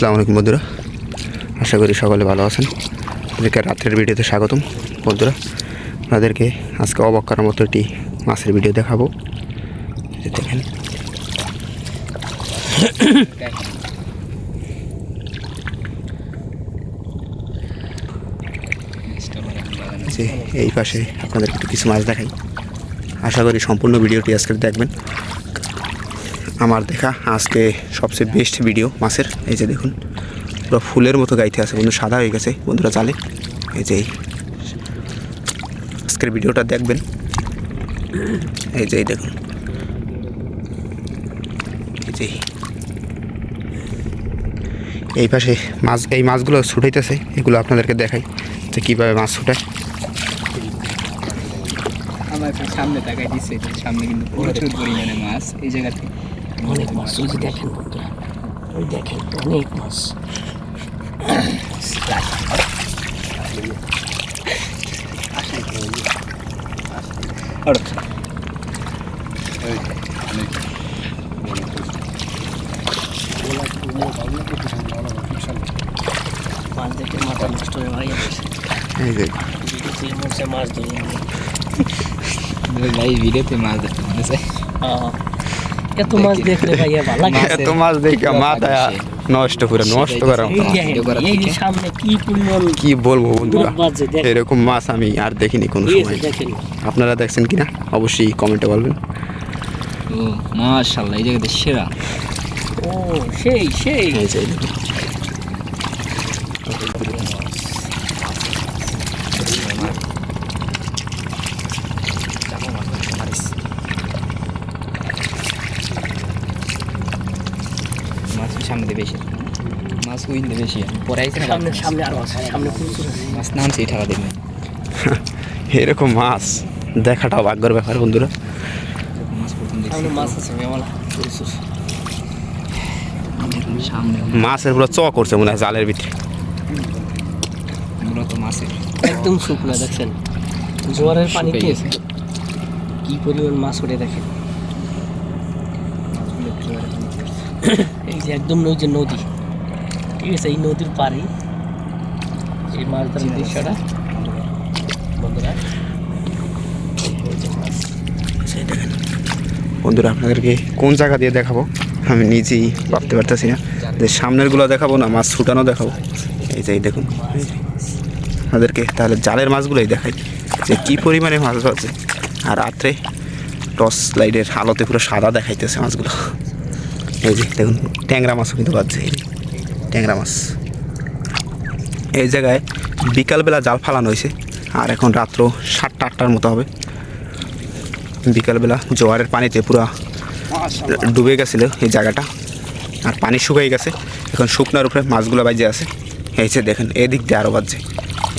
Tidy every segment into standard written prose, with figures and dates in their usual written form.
আসসালামু আলাইকুম বন্ধুরা, আশা করি সকলে ভালো আছেন। আপনাদেরকে রাত্রের ভিডিওতে স্বাগতম বন্ধুরা। আপনাদেরকে আজকে অবাক করার মতো একটি মাছের ভিডিও দেখাবো। দেখেন যে এই পাশে আপনাদেরকে একটু কিছু মাছ দেখাই। আশা করি সম্পূর্ণ ভিডিওটি আজকে দেখবেন। আমার দেখা আজকে সবচেয়ে বেস্ট ভিডিও মাছের। এই যে দেখুন, পুরো ফুলের মতো গাইতে আছে বন্ধু, সাদা হয়ে গেছে বন্ধুরা জালে। এই যে আজকের ভিডিওটা দেখবেন। এই যে দেখুন, এই যে এই পাশে মাছ, এই মাছগুলো ছুটাইতেছে, এগুলো আপনাদেরকে দেখাই যে কীভাবে মাছ ছুটায়। আমার সামনে তাকাই দিচ্ছে, সামনে কিন্তু প্রচুর পরিমাণে মাছ। এই জায়গাতে অনেক মাছ, ওই যে দেখেন বন্ধুরা, ওই দেখেন অনেক মাছ। মাছ দেখে মাথা নষ্ট হয়ে ভাই এই যে মাছ ধরে ভাই ভিডিওতে মাছ দেখতে মনে চাই। এত মাছ দেখলে ভাইয়া ভালো লাগে। এত মাছ দেখে মাথা নষ্ট করে নষ্ট করা। এই যে সামনে কি পরিমাণ, কি বলবো বন্ধুরা, মাছ যে দেখেন। এরকম মাছ আমি আর দেখিনি কোনো সময়। দেখেন আপনারা দেখছেন কিনা অবশ্যই কমেন্টে বলবেন। ও মাশাআল্লাহ, এই জায়গাতে সেরা। ও সেই সেই এই যে দেখুন, মাছ সামনে বেশি, মাছ উইন্ডে বেশি পরে আইছে না। সামনে সামনে আরো আছে, সামনে প্রচুর আছে মাছ নামছে এই ঠাকা দেখবেন। এরকম মাছ দেখাটাও ভাগ্যের ব্যাপার বন্ধুরা। মাছ প্রথম দেখছি সামনে মাছ আছে মেলা প্রচুর। সামনে মাছের পুরো চ করছে মনে হয় জালের ভিতরে। মূলত মাছের একদম শুকনা, দেখছেন জোয়ারের পানিতে শুকিয়ে গেছে। কি পরিমাণ মাছ ওঠে দেখেন। এই যে একদম ওই যে নদী, ঠিক আছে, এই নদীর পাড়ে এই মাছ ধরার দৃশ্যটা বন্ধুরা। বন্ধুরা আপনাদেরকে কোন জায়গা দিয়ে দেখাবো আমি নিজেই ভাবতে পারতেছি না। যে সামনেরগুলো দেখাবো না মাছ ছুটানো দেখাবো। এই যে দেখুন, আপনাদেরকে তাহলে জালের মাছগুলোই দেখাই যে কী পরিমাণে মাছ আছে। আর রাত্রে টর্চ লাইটের আলোতে পুরো সাদা দেখাইতেছে মাছগুলো। এই যে দেখুন, ট্যাংরা মাছও কিন্তু বাজছে। এই ট্যাংরা মাছ এই জায়গায় বিকালবেলা জাল ফালানো হয়েছে, আর এখন রাত্র 7টা-8টার মতো হবে। বিকালবেলা জোয়ারের পানিতে পুরো ডুবে গেছিলো এই জায়গাটা, আর পানি শুকিয়ে গেছে। এখন শুকনার উপরে মাছগুলো বাজে আছে। এই যে দেখেন, এদিক দিয়ে আরও বাজছে।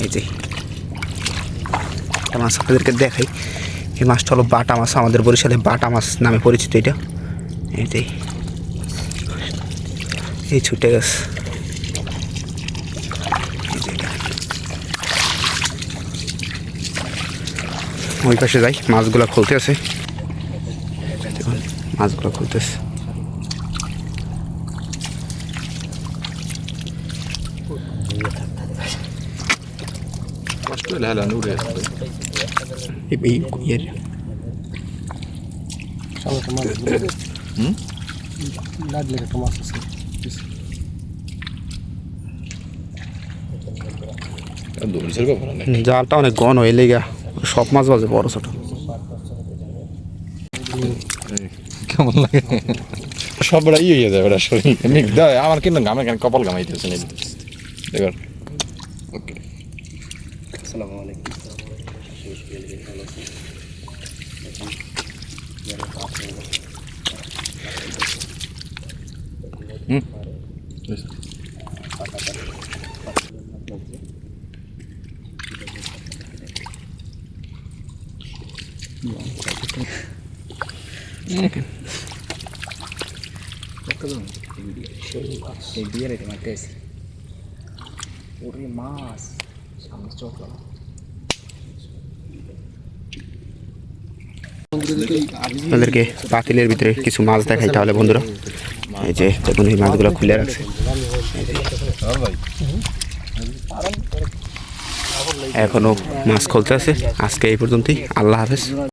এই যে একটা মাছ আপনাদেরকে দেখাই। এই মাছটা হলো বাটা মাছ, আমাদের বরিশালে বাটা মাছ নামে পরিচিত এটা। এই যে এই ছুটে গেছে। ওই পাশে যাই, মাছগুলো খুলতে আছে। দেখুন মাছগুলো খুলতেছে। মাছ আছে জালটা অনেক ঘন হয়ে লেগা সব মাছ বাজে, বড় ছোট। কেমন লাগে সবটা হয়ে যায় ওটা শরীর মিক দেয়। আমার কিন্তু ঘামে কেন কপাল ঘামাইতেছে দেখুন। ওকে, আসসালামু আলাইকুম। এই বিয়ের এটা মারতে আসি। ওরে মাছ সামনে চোখ লাগা। আপনাদেরকে পাতিলের ভিতরে কিছু মাছ দেখাই তাহলে বন্ধুরা। এই যে দেখুন এই মাছগুলো খুলে রাখছে। এখনো মাছ খুলতে আছে। আজকে এই পর্যন্তই, আল্লাহ হাফেজ।